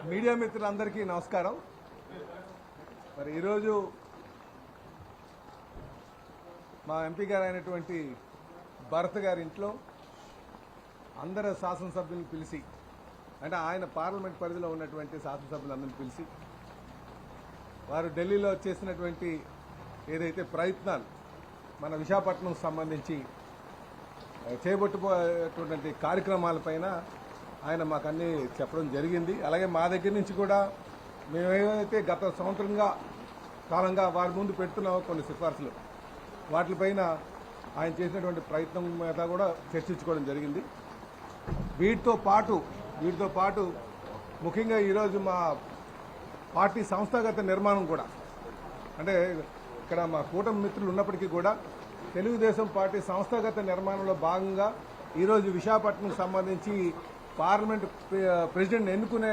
Media మిత్రులందరికీ నమస్కారం. మరి ఈరోజు మా ఎంపీ గారు అయినటువంటి భరత్ గారి ఇంట్లో అందరు శాసనసభ్యులను పిలిచి, అంటే ఆయన పార్లమెంట్ పరిధిలో ఉన్నటువంటి శాసనసభ్యులందరినీ పిలిచి వారు ఢిల్లీలో చేసినటువంటి ఏదైతే ప్రయత్నాలు మన విశాఖపట్నం సంబంధించి చేయబట్టుకున్నటువంటి కార్యక్రమాలపైన ఆయన మాకు అన్నీ చెప్పడం జరిగింది. అలాగే మా దగ్గర నుంచి కూడా మేము ఏవైతే గత సంవత్సరంగా కాలంగా వారి ముందు పెడుతున్నామో కొన్ని సిఫార్సులు, వాటిపైన ఆయన చేసినటువంటి ప్రయత్నం మీద కూడా చర్చించుకోవడం జరిగింది. వీటితో పాటు ముఖ్యంగా ఈరోజు మా పార్టీ సంస్థాగత నిర్మాణం కూడా, అంటే ఇక్కడ మా కూటమి మిత్రులు ఉన్నప్పటికీ కూడా తెలుగుదేశం పార్టీ సంస్థాగత నిర్మాణంలో భాగంగా ఈరోజు విశాఖపట్నం సంబంధించి పార్లమెంట్ ప్రెసిడెంట్ ఎన్నుకునే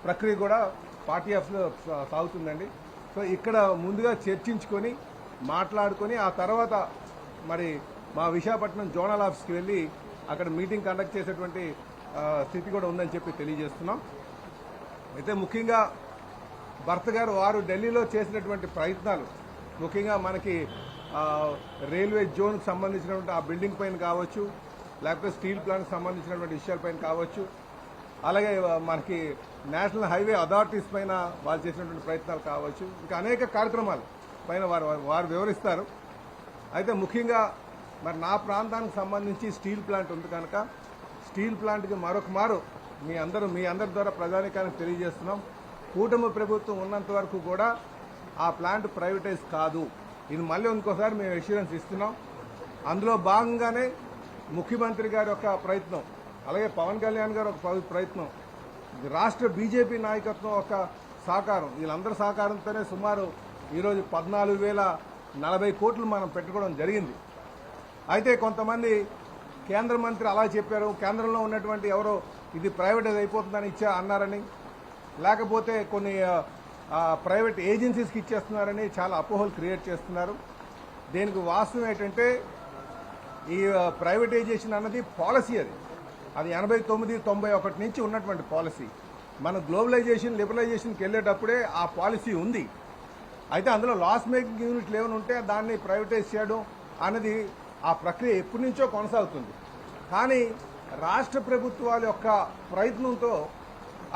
ప్రక్రియ కూడా పార్టీ ఆఫీస్లో సాగుతుందండి. సో ఇక్కడ ముందుగా చర్చించుకొని మాట్లాడుకొని ఆ తర్వాత మరి మా విశాఖపట్నం జోనల్ ఆఫీస్కి వెళ్ళి అక్కడ మీటింగ్ కండక్ట్ చేసేటువంటి స్థితి కూడా ఉందని చెప్పి తెలియజేస్తున్నాం. అయితే ముఖ్యంగా భరత్ గారు వారు ఢిల్లీలో చేసినటువంటి ప్రయత్నాలు, ముఖ్యంగా మనకి రైల్వే జోన్కి సంబంధించినటువంటి ఆ బిల్డింగ్ పైన కావచ్చు, లేకపోతే స్టీల్ ప్లాంట్కి సంబంధించినటువంటి విషయాలపైన కావచ్చు, అలాగే మనకి నేషనల్ హైవే అథారిటీస్ పైన వాళ్ళు చేసినటువంటి ప్రయత్నాలు కావచ్చు, ఇంకా అనేక కార్యక్రమాలు పైన వారు వివరిస్తారు. అయితే ముఖ్యంగా మరి నా ప్రాంతానికి సంబంధించి స్టీల్ ప్లాంట్ ఉంది కనుక స్టీల్ ప్లాంట్కి మరొక మారు మీ అందరి ద్వారా ప్రజానికానికి తెలియజేస్తున్నాం. కూటమి ప్రభుత్వం ఉన్నంత వరకు కూడా ఆ ప్లాంట్ ప్రైవేటైజ్ కాదు. ఇది మళ్ళీ ఇంకోసారి మేము అష్యూరెన్స్ ఇస్తున్నాం. అందులో భాగంగానే ముఖ్యమంత్రి గారి యొక్క ప్రయత్నం, అలాగే పవన్ కళ్యాణ్ గారు ఒక ప్రయత్నం, రాష్ట్ర బీజేపీ నాయకత్వం ఒక సహకారం, వీళ్ళందరి సహకారంతోనే సుమారు ఈరోజు 14,040 కోట్లు మనం పెట్టుకోవడం జరిగింది. అయితే కొంతమంది కేంద్ర మంత్రి అలా చెప్పారు, కేంద్రంలో ఉన్నటువంటి ఎవరో ఇది ప్రైవేటైజ్ అయిపోతుందని అన్నారని, లేకపోతే కొన్ని ప్రైవేట్ ఏజెన్సీస్కి ఇచ్చేస్తున్నారని చాలా అపోహలు క్రియేట్ చేస్తున్నారు. దీనికి వాస్తవం ఏంటంటే ఈ ప్రైవేటైజేషన్ అన్నది పాలసీ, అది 89-91 నుంచి ఉన్నటువంటి పాలసీ. మన గ్లోబలైజేషన్ లిబరలైజేషన్కి వెళ్ళేటప్పుడే ఆ పాలసీ ఉంది. అయితే అందులో లాస్ మేకింగ్ యూనిట్లు ఏమైనా ఉంటే దాన్ని ప్రైవేటైజ్ చేయడం అనేది ఆ ప్రక్రియ ఎప్పటి నుంచో కొనసాగుతుంది. కానీ రాష్ట్ర ప్రభుత్వాల యొక్క ప్రయత్నంతో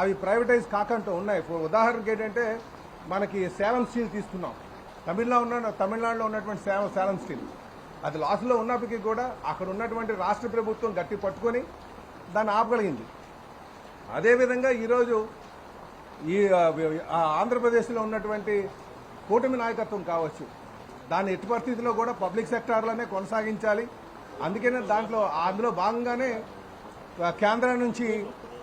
అవి ప్రైవేటైజ్ కాకుండా ఉన్నాయి. ఉదాహరణకి ఏంటంటే మనకి సేలం స్టీల్ తీసుకున్నాం, తమిళనాడులో ఉన్నటువంటి సేలం స్టీల్ అది లాస్లో ఉన్నప్పటికీ కూడా అక్కడ ఉన్నటువంటి రాష్ట్ర ప్రభుత్వం గట్టి పట్టుకొని దాన్ని ఆపగలిగింది. అదేవిధంగా ఈరోజు ఈ ఆంధ్రప్రదేశ్లో ఉన్నటువంటి కూటమి నాయకత్వం కావచ్చు, దాన్ని ఎట్టి పరిస్థితిలో కూడా పబ్లిక్ సెక్టార్లోనే కొనసాగించాలి. అందుకనే అందులో భాగంగానే కేంద్రం నుంచి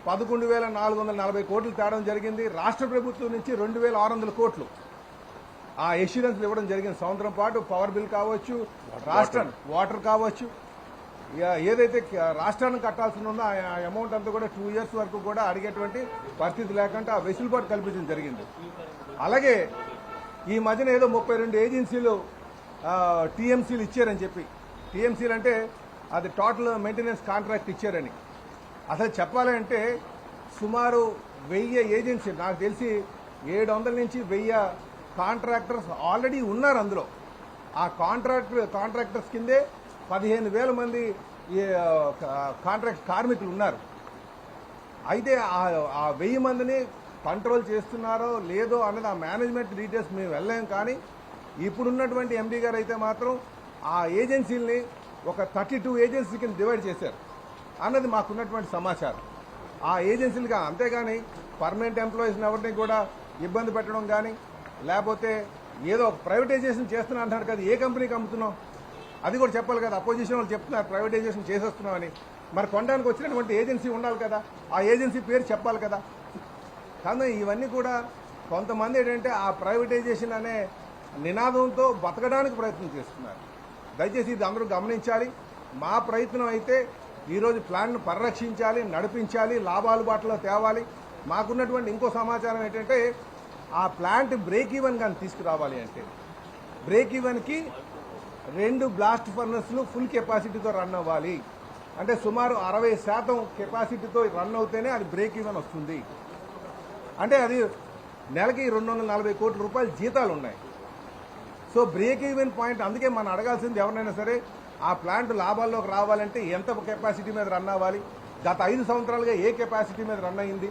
11,440 కోట్లు తేవడం జరిగింది. రాష్ట్ర ప్రభుత్వం నుంచి 2,600 కోట్లు ఆ ఎష్యూరెన్స్ ఇవ్వడం జరిగింది. సంవత్సరం పాటు పవర్ బిల్ కావచ్చు, వాటర్ కావచ్చు, ఏదైతే రాష్ట్రానికి కట్టాల్సి ఉందో ఆ అమౌంట్ అంతా కూడా 2 years వరకు కూడా అడిగేటువంటి పరిస్థితి లేకుండా ఆ వెసులుబాటు కల్పించడం జరిగింది. అలాగే ఈ మధ్యన ఏదో 32 ఏజెన్సీలు టీఎంసీలు ఇచ్చారని చెప్పి, టీఎంసీలు అంటే అది టోటల్ మెయింటెనెన్స్ కాంట్రాక్ట్ ఇచ్చారని. అసలు చెప్పాలంటే సుమారు 1000 ఏజెన్సీ, నాకు తెలిసి 700 నుంచి 1000 కాంట్రాక్టర్స్ ఆల్రెడీ ఉన్నారు. అందులో ఆ కాంట్రాక్టర్స్ కిందే 15,000 మంది కాంట్రాక్ట్ కార్మికులు ఉన్నారు. అయితే ఆ 1000 మందిని కంట్రోల్ చేస్తున్నారో లేదో అన్నది ఆ మేనేజ్మెంట్ డీటెయిల్స్ మేము వెళ్ళాం. కానీ ఇప్పుడున్నటువంటి ఎండీ గారు అయితే మాత్రం ఆ ఏజెన్సీలని ఒక 32 ఏజెన్సీ కింద డివైడ్ చేశారు అన్నది మాకున్నటువంటి సమాచారం. ఆ ఏజెన్సీలుగా, అంతేగాని పర్మనెంట్ ఎంప్లాయీస్ని ఎవరిని కూడా ఇబ్బంది పెట్టడం కానీ, లేకపోతే ఏదో ప్రైవేటైజేషన్ చేస్తున్నా అంటారు కదా, ఏ కంపెనీకి అమ్ముతున్నాం అది కూడా చెప్పాలి కదా. అపోజిషన్ వాళ్ళు చెప్తున్నారు ప్రైవేటైజేషన్ చేసేస్తున్నామని, మరి కొనడానికి వచ్చినటువంటి ఏజెన్సీ ఉండాలి కదా, ఆ ఏజెన్సీ పేరు చెప్పాలి కదా. కానీ ఇవన్నీ కూడా కొంతమంది ఏంటంటే ఆ ప్రైవేటైజేషన్ అనే నినాదంతో బతకడానికి ప్రయత్నం చేస్తున్నారు. దయచేసి ఇది అందరూ గమనించాలి. మా ప్రయత్నం అయితే ఈరోజు ప్లాన్ను పరిరక్షించాలి, నడిపించాలి, లాభాలు బాటలో తేవాలి. మాకున్నటువంటి ఇంకో సమాచారం ఏంటంటే ఆ ప్లాంట్ బ్రేక్ ఈవెన్ కానీ తీసుకురావాలి అంటే బ్రేక్ ఈవెన్కి 2 బ్లాస్ట్ ఫర్నెస్లు ఫుల్ కెపాసిటీతో రన్ అవ్వాలి. అంటే సుమారు 60% కెపాసిటీతో రన్ అవుతేనే అది బ్రేక్ ఈవెన్ వస్తుంది. అంటే అది నెలకి 240 కోట్ల రూపాయల జీతాలు ఉన్నాయి. సో బ్రేక్ ఈవెన్ పాయింట్, అందుకే మనం అడగాల్సింది ఎవరినైనా సరే ఆ ప్లాంట్ లాభాల్లోకి రావాలంటే ఎంత కెపాసిటీ మీద రన్ అవ్వాలి, గత 5 సంవత్సరాలుగా ఏ కెపాసిటీ మీద రన్ అయ్యింది,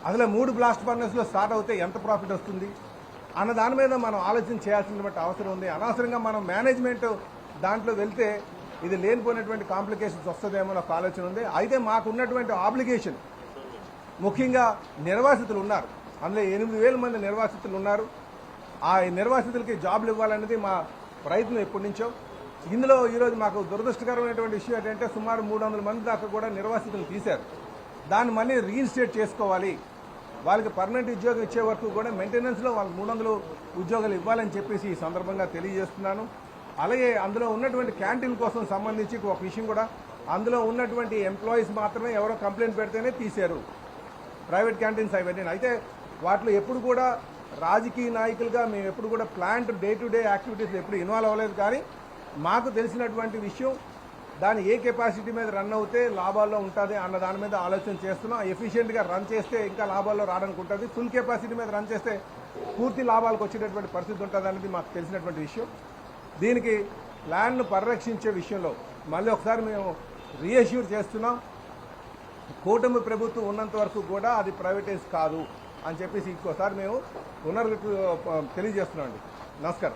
అసలు 3 బ్లాస్ట్ ఫర్నెస్లో స్టార్ట్ అవుతే ఎంత ప్రాఫిట్ వస్తుంది అన్న దాని మీద మనం ఆలోచన చేయాల్సినటువంటి అవసరం ఉంది. అనవసరంగా మనం మేనేజ్మెంట్ దాంట్లో వెళ్తే ఇది లేనిపోయినటువంటి కాంప్లికేషన్స్ వస్తుందేమో నాకు ఆలోచన ఉంది. అయితే మాకు ఉన్నటువంటి ఆబ్లిగేషన్, ముఖ్యంగా నిర్వాసితులు ఉన్నారు, అందులో 8,000 మంది నిర్వాసితులు ఉన్నారు. ఆ నిర్వాసితులకి జాబ్లు ఇవ్వాలనేది మా ప్రయత్నం ఎప్పటి నుంచో. ఇందులో ఈరోజు మాకు దురదృష్టకరమైనటువంటి విషయం ఏంటంటే సుమారు 300 మంది దాకా కూడా నిర్వాసితులు తీశారు. దాన్ని మళ్ళీ రీఇన్స్టేట్ చేసుకోవాలి, వాళ్ళకి పర్మనెంట్ ఉద్యోగం ఇచ్చే వరకు కూడా మెయింటెనెన్స్లో వాళ్ళకి 300 ఉద్యోగాలు ఇవ్వాలని చెప్పేసి ఈ సందర్భంగా తెలియజేస్తున్నాను. అలాగే అందులో ఉన్నటువంటి క్యాంటీన్ కోసం సంబంధించి ఒక విషయం కూడా, అందులో ఉన్నటువంటి ఎంప్లాయీస్ మాత్రమే ఎవరో కంప్లైంట్ పెడితేనే తీశారు, ప్రైవేట్ క్యాంటీన్స్ అవన్నీ. అయితే వాటిలో ఎప్పుడు కూడా రాజకీయ నాయకులుగా మేము ఎప్పుడు కూడా plant day to day activities ఎప్పుడు ఇన్వాల్వ్ అవ్వలేదు. కానీ మాకు తెలిసినటువంటి విషయం, దాని ఏ కెపాసిటీ మీద రన్ అవుతే లాభాల్లో ఉంటుంది అన్న దాని మీద ఆలోచన చేస్తున్నాం. ఎఫిషియెంట్గా రన్ చేస్తే ఇంకా లాభాల్లో రావడానికి ఉంటుంది, ఫుల్ కెపాసిటీ మీద రన్ చేస్తే పూర్తి లాభాలకు వచ్చేటటువంటి పరిస్థితి ఉంటుంది అనేది మాకు తెలిసినటువంటి విషయం. దీనికి ప్లాన్ను పరిరక్షించే విషయంలో మళ్ళీ ఒకసారి మేము రీఅష్యూర్ చేస్తున్నాం, కూటమి ప్రభుత్వం ఉన్నంత వరకు కూడా అది ప్రైవేటైజ్ కాదు అని చెప్పేసి ఇంకోసారి మేము తెలియజేస్తున్నాం అండి. నమస్కారం.